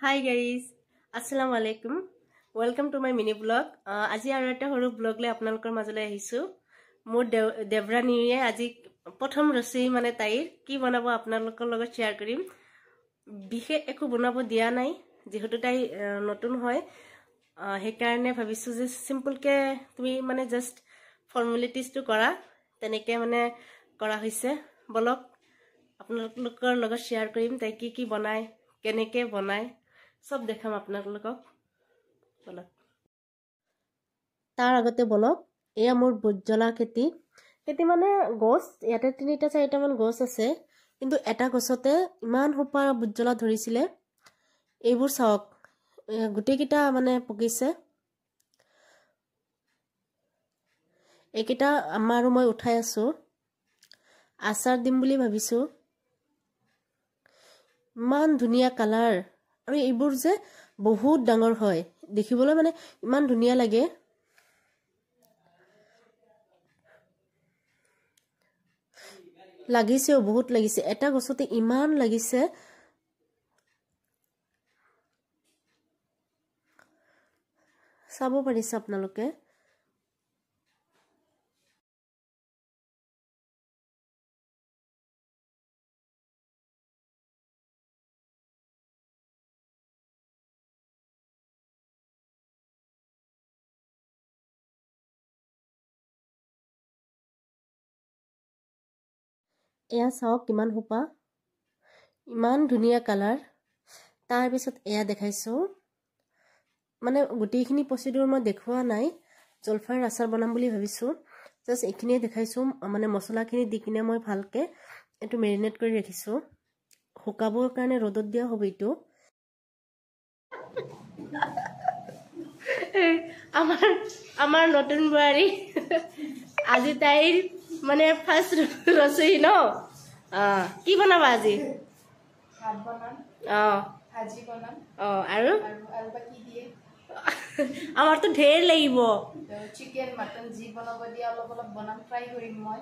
Hi guys, Assalamu alaikum. Welcome to my mini vlog. Aji aru eta horu vlog le apnalokor majole ahisu. Mor Devraniye aji prothom rosei mane tair ki banabo apnalokor logot share korim. Bihe ekho banabo dia nai jehetu tai notun hoy. He karone bhabisu je simple ke tumi mane just formalities to kora teneke mane kora hoise bolok apnalokor logot share korim tai ki banai keneke banai সব দেখাম আপোনালোকক বলক তাৰ আগতে বলক এয়া মোৰ বুজ্জলা খেতি মানে গছ ইয়াতে 3টা 4টা মান গছ আছে কিন্তু এটা গছতে ইমান হোপা বুজ্জলা ধৰিছিলে এইবোৰ চাওক গুটি কিটা মানে পকিছে একিটা আমাৰো মই উঠাই আছো আচাৰ দিম বুলি ভাবিছো ইমান ধুনিয়া কালাৰ আৰু এইবোৰ যে বহুত ডাঙৰ হয় দেখিবলৈ মানে ইমান ধুনিয়া লাগে লাগিছেও বহুত লাগিছে এটা গছতে ইমান লাগিছে চাব পাৰিছে আপোনালোকে এয়া চাওক কিমান হোপা ইমান ধুনিয়া কালাৰ তাৰ পিছত এয়া দেখাইছো মানে গুটিখিনি প্ৰচিডিউৰ মই দেখুৱা নাই জলফাইৰ আচাৰ বনাম বুলি ভাবিছো জাস্ট এখিনি দেখাইছো মানে মছলাখিনি দি কিনে মই ভালকে এটো মেৰিনেট কৰি ৰাখিছো শুকাবৰ কাৰণে ৰদত দিয়া হ'ব ইটো আমাৰ নতুন বুৱাৰী আজি তাইৰ মানে ফাৰ্স্ট ৰসই ন কি বনাবা আজি ভাত বনাম ভাজি বনাম আৰু বাকি দিয়ে আমাৰ তো ঢেৰ লাগিব চিকেন মটন জি বনাব দিয়া অলপ অলপ বনাম ফ্ৰাই কৰিম মই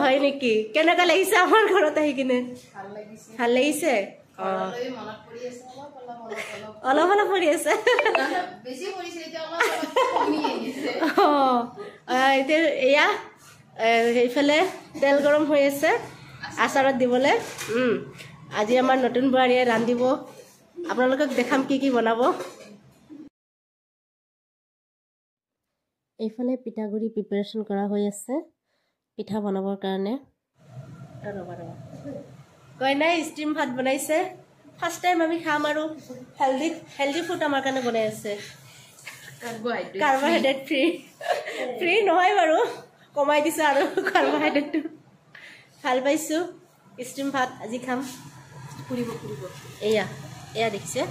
হয় নেকি কেনেকা লাগিছে আমাৰ ঘৰত আহি কিনে ভাল লাগিছে মনত পৰি আছে অলপ অলপ পৰি আছে বেছি পৰিছে এতিয়া অলপ কমি আহিছে এতিয়া এয়া এইফালে তেল গৰম হৈ আছে আচাৰত দিবলে আজি আমাৰ নতুন বুৱাৰীয়ে ৰান্ধিব আপোনালোকক দেখাম কি বনাব এইফালে পিঠাগুৰি প্ৰিপাৰেচন কৰা হৈ আছে পিঠা বনাবৰ কাৰণে কইনাই ষ্টিম ভাত বনাইছে ফাৰ্স্ট টাইম আমি খাম আৰু হেলদি ফুড আমাৰ কাৰণে বনাই আছে কাৰ্বহাইড্ৰেট ফ্ৰী নহয় বাৰু কমাই দিছে আৰু কাৰ্বহাইড্ৰেটটো ভাল পাইছো ষ্টিম ভাত আজি খাম পুৰিব এয়া দেখিছে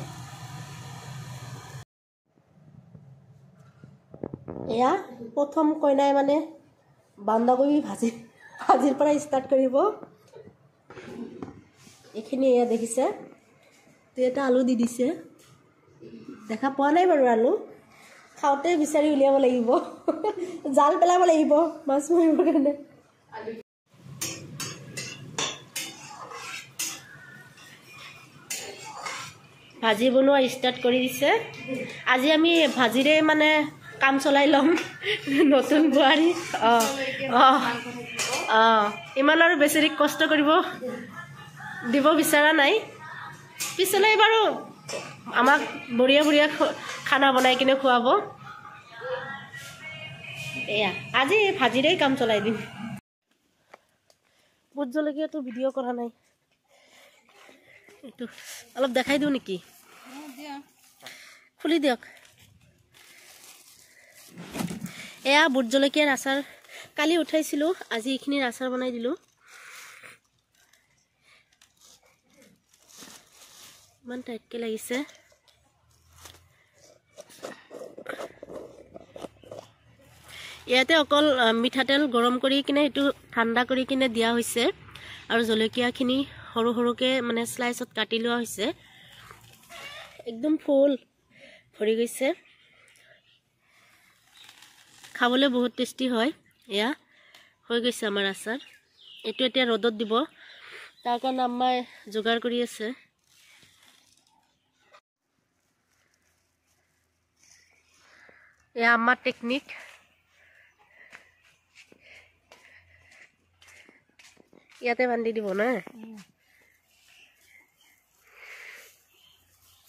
এয়া প্ৰথম কইনাই মানে বান্ধাকবি ভাজিৰ পৰা ষ্টাৰ্ট কৰিব এইখিনি এয়া দেখিছে এটা আলু দি দিছে দেখা পোৱা নাই বাৰু আলু খাওঁতে বিচাৰি উলিয়াব লাগিব জাল পেলাব লাগিব মাছ মাৰিবৰ কাৰণে ভাজি বনোৱা ষ্টাৰ্ট কৰি দিছে আজি আমি ভাজিৰে মানে কাম চলাই লম নতুন বুৱাৰী ইমান আৰু বেছি কষ্ট কৰিব দিব বিচৰা নাই পিছলৈ বাৰু আমাক বঢ়িয়া খানা বনাই কিনে খুৱাব এয়া আজি ভাজিৰে কাম চলাই দিম ভোট জলকীয়াটো ভিডিঅ' কৰা নাই এইটো অলপ দেখাই দিওঁ নেকি খুলি দিয়ক এয়া ভোট জলকীয়াৰ আচাৰ কালি উঠাইছিলো আজি এইখিনিৰ আচাৰ বনাই দিলো ইমান টাইটকে লাগিছে ইয়াতে অকল মিঠাতেল গৰম কৰি কিনে এইটো ঠাণ্ডা কৰি কিনে দিয়া হৈছে আৰু জলকীয়াখিনি সৰু সৰুকে মানে স্লাইছত কাটি লোৱা হৈছে একদম ফুল ভৰি গৈছে খাবলৈ বহুত টেষ্টি হয় এয়া হৈ গৈছে আমাৰ আচাৰ এইটো এতিয়া ৰদত দিব তাৰ কাৰণে আম্মাই যোগাৰ কৰি আছে এয়া আমাৰ টেকনিক ইয়াতে বান্ধি দিব না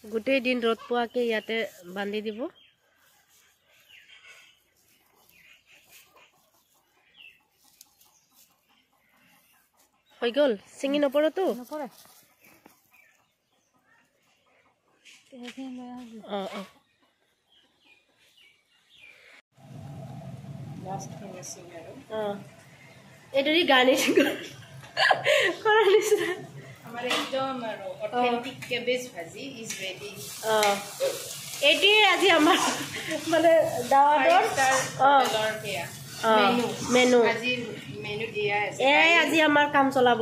গোটেই দিন ৰ'দ পোৱাকে ইয়াতে বান্ধি দিব হৈ গ'ল চিঙি নপৰতো নপৰে লাষ্ট ফিনিশিং আৰু এইটো দি গাৰ্নিচিং কৰা নিচিনা আমাৰ একদম আৰু অথেন্টিক কেবেজ ভাজি ইজ ৰেডি এইটোৱে আজি আমাৰ মানে দাৱাতৰ মেনু আজি মেনু দিয়া আছে এয়াই আজি আমাৰ কাম চলাব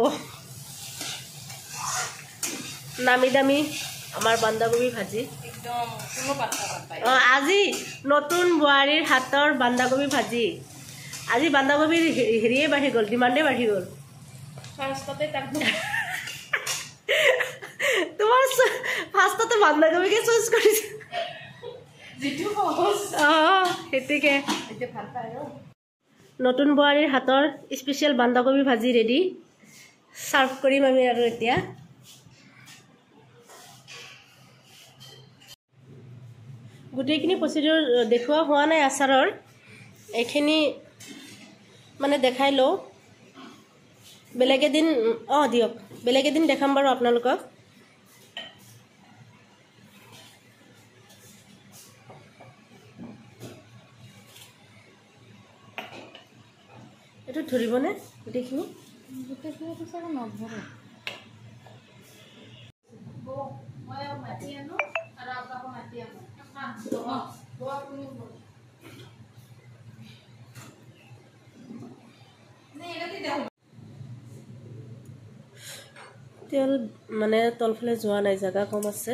নামি দামি আমাৰ বন্ধাকবি ভাজি একদম কোনো পাত্তা নাপায় আজি নতুন বোৱাৰীৰ হাতৰ বন্ধাকবি ভাজি আজি বন্ধাকবিৰ হেৰিয়ে বাঢ়ি গ'ল ডিমাণ্ডে বাঢ়ি গ'ল ফাৰ্ষ্টতে তাক তোমাৰ ফাৰ্ষ্টতে বন্ধাকবিকে চুজ কৰিছে যিটো সহজ সেইটোকে এতিয়া ভাল পায় আৰু নতুন বোৱাৰীৰ হাতৰ স্পেচিয়েল বন্ধাকবি ভাজি ৰেডি সাৰ্ভ কৰিম আমি আৰু এতিয়া গোটেইখিনি প্ৰচিডিউৰ দেখুওৱা হোৱা নাই আচাৰৰ এইখিনি মানে দেখাই লওঁ বেলেগ এদিন দিয়ক বেলেগ এদিন দেখাম বাৰু আপোনালোকক এইটো ধৰিবনে গোটেইখিনি গোটেইখিনিটো চাগে নধৰে মই মাতি আনো আৰু আপোনাকো মাতি আনো তেল মানে তলফালে যোৱা নাই জাগা কম আছে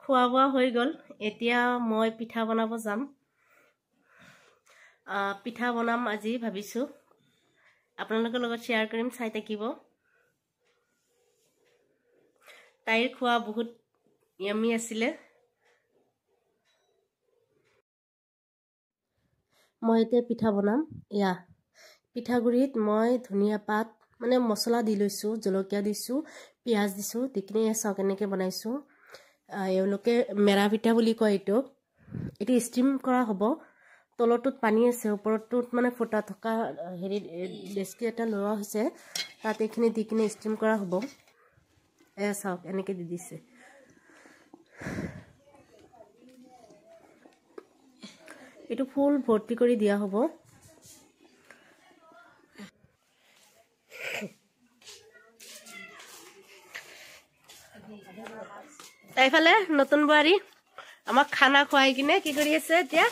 খোৱা বোৱা হৈ গ'ল এতিয়া মই পিঠা বনাব যাম পিঠা বনাম আজি ভাবিছোঁ আপোনালোকৰ লগত শ্বেয়াৰ কৰিম চাই থাকিব তাইৰ খোৱা বহুত ইয়ামি আছিলে মই এতিয়া পিঠা বনাম এয়া পিঠাগুড়িত মই ধনিয়া পাত মানে মছলা দি লৈছোঁ জলকীয়া দিছোঁ পিঁয়াজ দিছোঁ দেখি চাওক কেনেকৈ বনাইছোঁ এওঁলোকে মেৰা পিঠা বুলি কয় এইটো ষ্টিম কৰা হ'ব তলটোত পানী আছে ওপৰটোত মানে ফুটা থকা হেৰি ডেচকি এটা লোৱা হৈছে তাত এইখিনি দি কিনে ষ্টিম কৰা হ'ব এয়া চাওক এনেকৈ দি দিছে এইটো ফুল ভৰ্তি কৰি দিয়া হ'ব এইফালে নতুন বোৱাৰী আমাক খানা খুৱাই কিনে কি কৰি আছে এতিয়া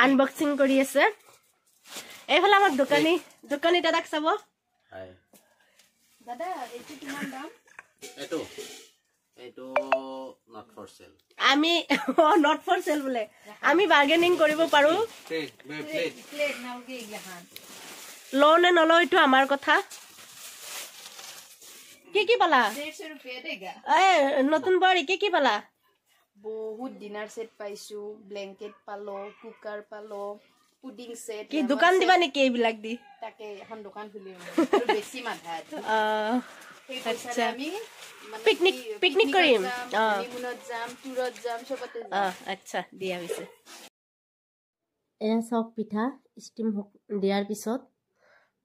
আনবক্সিং কৰি আছে এইফালে আমাৰ দোকানী দাদাক চাব দাদা এইটো কিমান দাম এইটো not for sale আমি not for sale বোলে আমি বাৰ্গেনিং কৰিব পাৰো প্লেট নালগে ইগলাখান লো নে নলো এইটো আমাৰ কথা কি পালা 150 रुपया देगा নতুন বোৱাৰী কি পালা বহুত ডিনাৰ সেট পাইছো ব্ল্যাঙ্কেট পালো কুকাৰ পালো পুডিং সেট কি দোকান দিবা নেকি এইবিলাক দি তাকে এখন দোকান খুলিম আৰু বেছি মাথা আচ্ছা আমি পিকনিক কৰিম নিমুনত যাম টুৰত যাম সবতে যাম আচ্ছা দিয়া হৈছে এয়া চাওক পিঠা ষ্টিম দিয়াৰ পিছত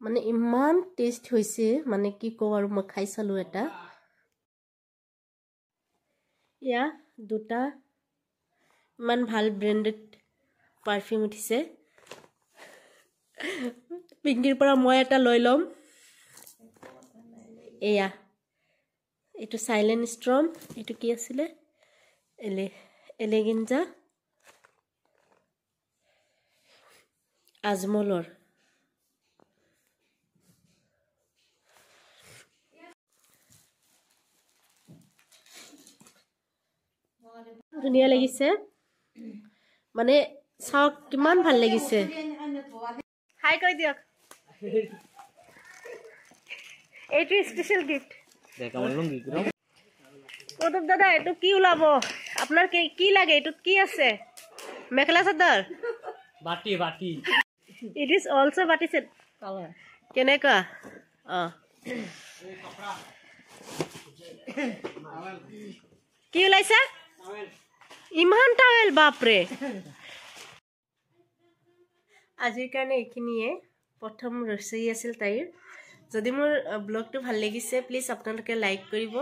মানে ইমান টেষ্ট হৈছে মানে কি কওঁ আৰু মই খাই চালো এটা ইয়া দুটা ইমান ভাল ব্ৰেণ্ডেড পাৰফিউম উঠিছে পিংকিৰ পৰা মই এটা লৈ ল'ম এয়া এইটো সাইলেন্ট ষ্ট্ৰম এইটো কি আছিলে এলেগেঞ্জা আজমলৰ ধুনীয়া লাগিছে মানে চাওক কিমান ভাল লাগিছে হাই কৈ দিয়ক এইটো স্পেশাল গিফট কৌতুক দাদা এইটো কি ওলাব আপোনাৰ কি লাগে এইটোত কি আছে মেখেলা চাদৰ বাটি বাটি ইট ইজ অলসো বাটি সেট কেনেকা কি ওলাইছা ইমান টাৱেল বাপৰে আজিৰ কাৰণে এইখিনিয়ে প্ৰথম ৰচয়ী আছিল তাইৰ যদি মোৰ ব্লগটো ভাল লাগিছে প্লিজ আপোনালোকে লাইক কৰিব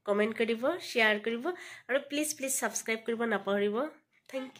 কমেন্ট কৰিব শ্বেয়াৰ কৰিব আৰু প্লিজ ছাবস্ক্ৰাইব কৰিব নাপাহৰিব থ্যাংক ইউ